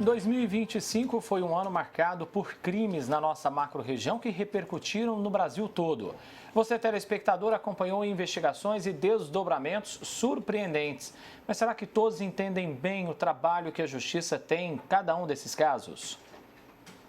2025 foi um ano marcado por crimes na nossa macro-região que repercutiram no Brasil todo. Você, telespectador, acompanhou investigações e desdobramentos surpreendentes. Mas será que todos entendem bem o trabalho que a Justiça tem em cada um desses casos?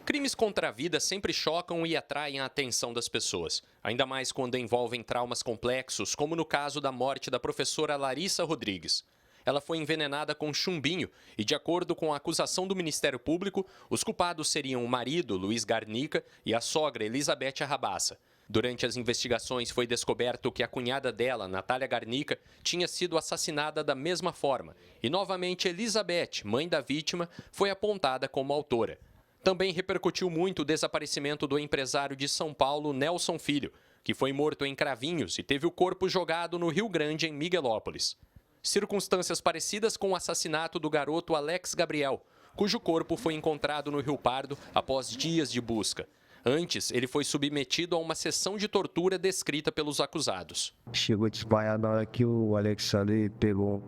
Crimes contra a vida sempre chocam e atraem a atenção das pessoas, ainda mais quando envolvem traumas complexos, como no caso da morte da professora Larissa Rodrigues. Ela foi envenenada com chumbinho e, de acordo com a acusação do Ministério Público, os culpados seriam o marido, Luiz Garnica, e a sogra, Elizabeth Arrabassa. Durante as investigações, foi descoberto que a cunhada dela, Natália Garnica, tinha sido assassinada da mesma forma. E, novamente, Elizabeth, mãe da vítima, foi apontada como autora. Também repercutiu muito o desaparecimento do empresário de São Paulo, Nelson Filho, que foi morto em Cravinhos e teve o corpo jogado no Rio Grande, em Miguelópolis. Circunstâncias parecidas com o assassinato do garoto Alex Gabriel, cujo corpo foi encontrado no Rio Pardo após dias de busca. Antes, ele foi submetido a uma sessão de tortura descrita pelos acusados. Chegou a desmaiar na hora que o Alexandre pegou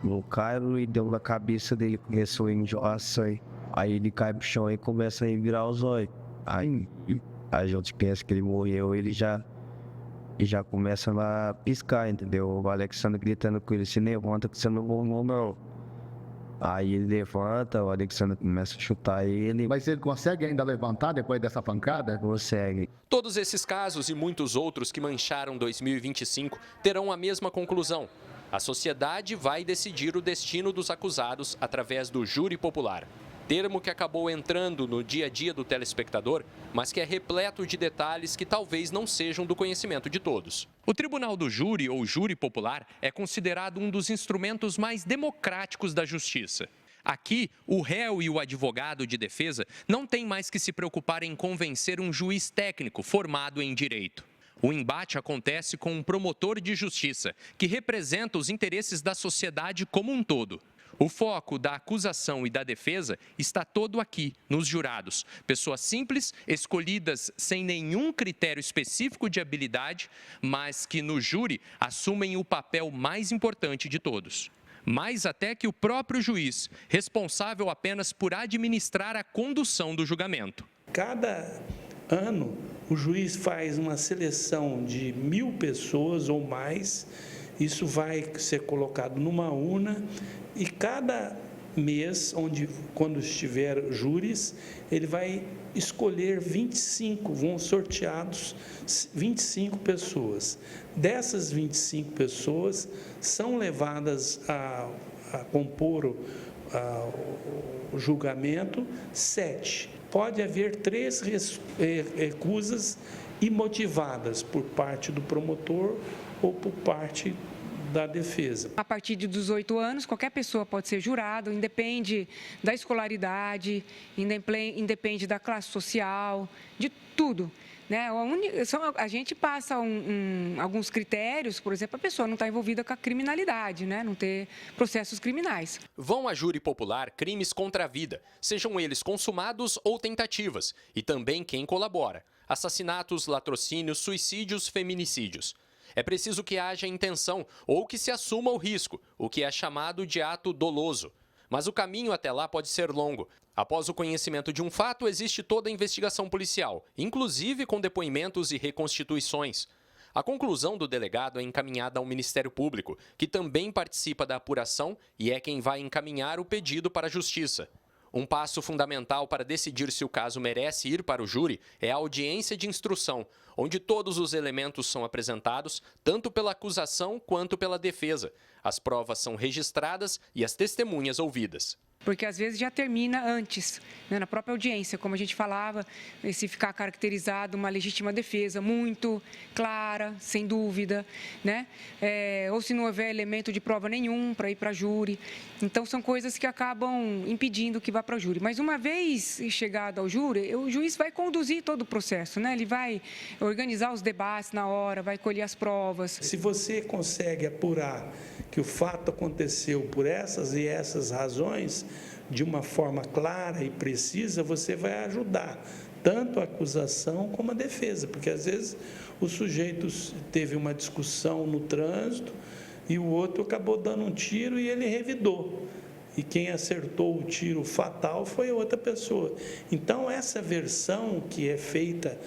no Cairo e deu na cabeça dele, começou a enjoar sangue. Aí ele cai pro chão e começa a virar os olhos. Aí a gente pensa que ele morreu, ele já começa a piscar, entendeu? O Alexandre gritando com ele: se levanta que você não morreu, não. Aí ele levanta, o Alexandre começa a chutar ele. Mas ele consegue ainda levantar depois dessa pancada? Consegue. Todos esses casos e muitos outros que mancharam 2025 terão a mesma conclusão. A sociedade vai decidir o destino dos acusados através do júri popular. Termo que acabou entrando no dia a dia do telespectador, mas que é repleto de detalhes que talvez não sejam do conhecimento de todos. O Tribunal do Júri, ou Júri Popular, é considerado um dos instrumentos mais democráticos da justiça. Aqui, o réu e o advogado de defesa não têm mais que se preocupar em convencer um juiz técnico formado em direito. O embate acontece com um promotor de justiça, que representa os interesses da sociedade como um todo. O foco da acusação e da defesa está todo aqui, nos jurados. Pessoas simples, escolhidas sem nenhum critério específico de habilidade, mas que no júri assumem o papel mais importante de todos. Mais até que o próprio juiz, responsável apenas por administrar a condução do julgamento. Cada ano, o juiz faz uma seleção de 1.000 pessoas ou mais. Isso vai ser colocado numa urna e cada mês, quando estiver júris, ele vai escolher 25, vão sorteados 25 pessoas. Dessas 25 pessoas, são levadas a compor o julgamento 7. Pode haver 3 recusas imotivadas por parte do promotor ou por parte da defesa. A partir de 18 anos, qualquer pessoa pode ser jurado, independe da escolaridade, independe da classe social, de tudo. Né? A gente passa alguns critérios, por exemplo, a pessoa não está envolvida com a criminalidade, né? Não ter processos criminais. Vão a júri popular crimes contra a vida, sejam eles consumados ou tentativas, e também quem colabora: assassinatos, latrocínios, suicídios, feminicídios. É preciso que haja intenção ou que se assuma o risco, o que é chamado de ato doloso. Mas o caminho até lá pode ser longo. Após o conhecimento de um fato, existe toda a investigação policial, inclusive com depoimentos e reconstituições. A conclusão do delegado é encaminhada ao Ministério Público, que também participa da apuração e é quem vai encaminhar o pedido para a Justiça. Um passo fundamental para decidir se o caso merece ir para o júri é a audiência de instrução, onde todos os elementos são apresentados, tanto pela acusação quanto pela defesa. As provas são registradas e as testemunhas ouvidas. Porque às vezes já termina antes, né, na própria audiência, como a gente falava, se ficar caracterizado uma legítima defesa muito clara, sem dúvida, né? Ou se não houver elemento de prova nenhum para ir para júri. Então, são coisas que acabam impedindo que vá para o júri. Mas uma vez chegado ao júri, o juiz vai conduzir todo o processo, né? Ele vai organizar os debates na hora, vai colher as provas. Se você consegue apurar que o fato aconteceu por essas e essas razões, de uma forma clara e precisa, você vai ajudar tanto a acusação como a defesa, porque às vezes o sujeito teve uma discussão no trânsito e o outro acabou dando um tiro e ele revidou. e quem acertou o tiro fatal foi outra pessoa. Então, essa versão que é feita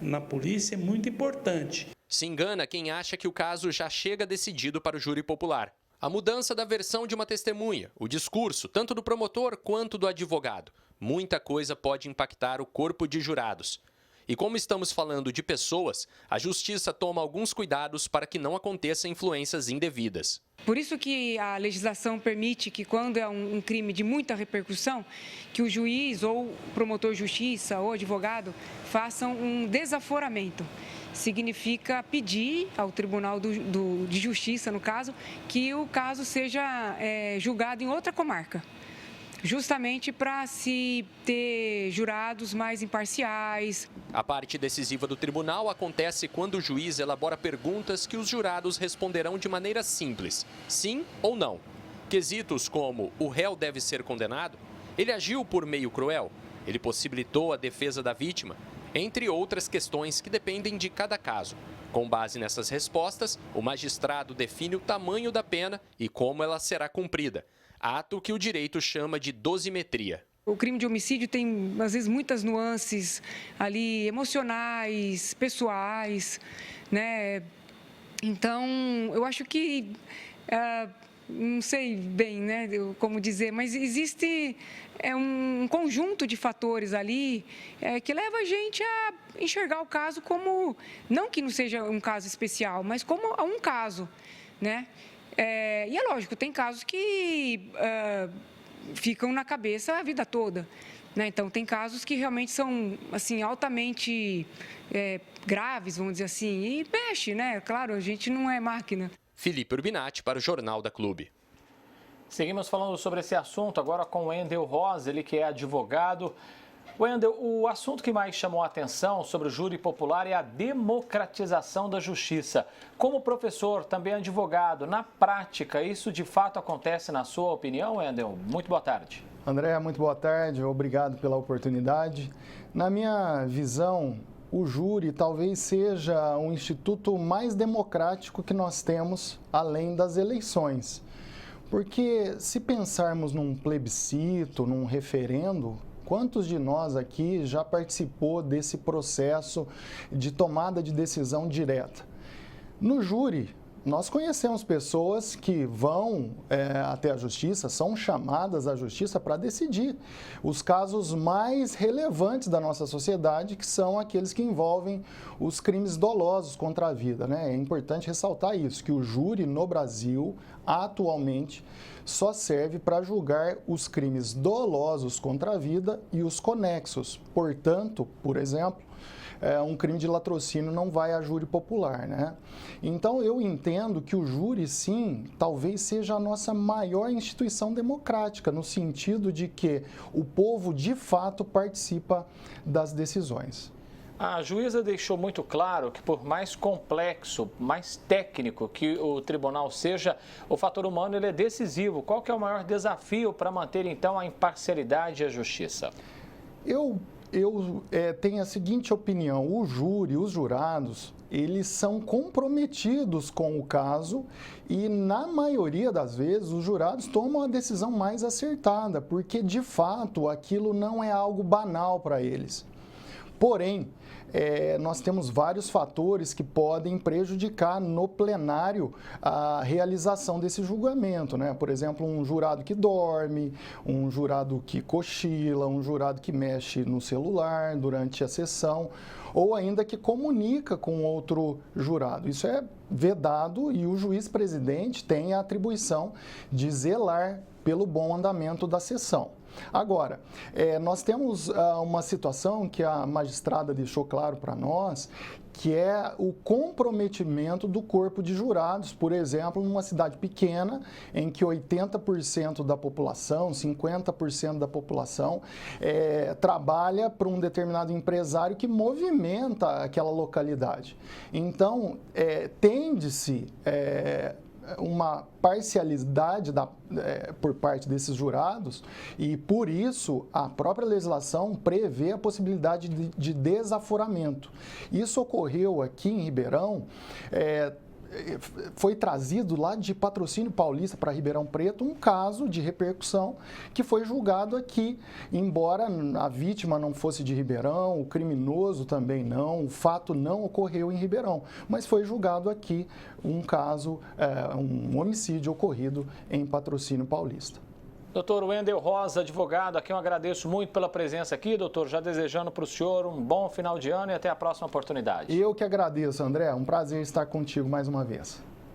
na polícia é muito importante. Se engana quem acha que o caso já chega decidido para o júri popular. A mudança da versão de uma testemunha, o discurso, tanto do promotor quanto do advogado. Muita coisa pode impactar o corpo de jurados. E como estamos falando de pessoas, a justiça toma alguns cuidados para que não aconteçam influências indevidas. Por isso que a legislação permite que, quando é um crime de muita repercussão, que o juiz ou o promotor de justiça ou advogado façam um desaforamento. Significa pedir ao Tribunal de Justiça, no caso, que o caso seja julgado em outra comarca. Justamente para se ter jurados mais imparciais. A parte decisiva do tribunal acontece quando o juiz elabora perguntas que os jurados responderão de maneira simples, sim ou não. Quesitos como o réu deve ser condenado, ele agiu por meio cruel, ele possibilitou a defesa da vítima, entre outras questões que dependem de cada caso. Com base nessas respostas, o magistrado define o tamanho da pena e como ela será cumprida. Ato que o direito chama de dosimetria. O crime de homicídio tem, às vezes, muitas nuances ali emocionais, pessoais, né? Então, eu acho que, não sei bem, né, como dizer, mas existe um conjunto de fatores ali que leva a gente a enxergar o caso como, não que não seja um caso especial, mas como um caso, né? E é lógico, tem casos que ficam na cabeça a vida toda, né? Então, tem casos que realmente são assim, altamente graves, vamos dizer assim, e mexe, né? Claro, a gente não é máquina. Felipe Urbinati para o Jornal da Clube. Seguimos falando sobre esse assunto agora com o Wendel Rosa, ele que é advogado. Wendel, o assunto que mais chamou a atenção sobre o júri popular é a democratização da justiça. Como professor, também advogado, na prática, isso de fato acontece na sua opinião, Wendel? Muito boa tarde. André, muito boa tarde, obrigado pela oportunidade. Na minha visão, o júri talvez seja o instituto mais democrático que nós temos, além das eleições. Porque se pensarmos num plebiscito, num referendo, quantos de nós aqui já participou desse processo de tomada de decisão direta? No júri, nós conhecemos pessoas que vão até a justiça, são chamadas à justiça para decidir os casos mais relevantes da nossa sociedade, que são aqueles que envolvem os crimes dolosos contra a vida, né? É importante ressaltar isso, que o júri no Brasil, atualmente, só serve para julgar os crimes dolosos contra a vida e os conexos. Portanto, por exemplo, um crime de latrocínio não vai a júri popular, né? Então, eu entendo que o júri, sim, talvez seja a nossa maior instituição democrática, no sentido de que o povo, de fato, participa das decisões. A juíza deixou muito claro que, por mais complexo, mais técnico que o tribunal seja, o fator humano ele é decisivo. Qual que é o maior desafio para manter, então, a imparcialidade e a justiça? Eu tenho a seguinte opinião: o júri, os jurados, eles são comprometidos com o caso e, na maioria das vezes, os jurados tomam a decisão mais acertada, porque, de fato, aquilo não é algo banal para eles. Porém, nós temos vários fatores que podem prejudicar no plenário a realização desse julgamento, né? Por exemplo, um jurado que dorme, um jurado que cochila, um jurado que mexe no celular durante a sessão, ou ainda que comunica com outro jurado. Isso é vedado e o juiz-presidente tem a atribuição de zelar pelo bom andamento da sessão. Agora, nós temos uma situação que a magistrada deixou claro para nós, que é o comprometimento do corpo de jurados, por exemplo, numa cidade pequena, em que 80% da população, 50% da população, trabalha para um determinado empresário que movimenta aquela localidade. Então, tende-se uma parcialidade por parte desses jurados e, por isso, a própria legislação prevê a possibilidade de desaforamento. Isso ocorreu aqui em Ribeirão foi trazido lá de Patrocínio Paulista para Ribeirão Preto um caso de repercussão que foi julgado aqui, embora a vítima não fosse de Ribeirão, o criminoso também não, o fato não ocorreu em Ribeirão, mas foi julgado aqui um caso, um homicídio ocorrido em Patrocínio Paulista. Doutor Wendel Rosa, advogado, aqui eu agradeço muito pela presença aqui, doutor, já desejando para o senhor um bom final de ano e até a próxima oportunidade. Eu que agradeço, André, um prazer estar contigo mais uma vez.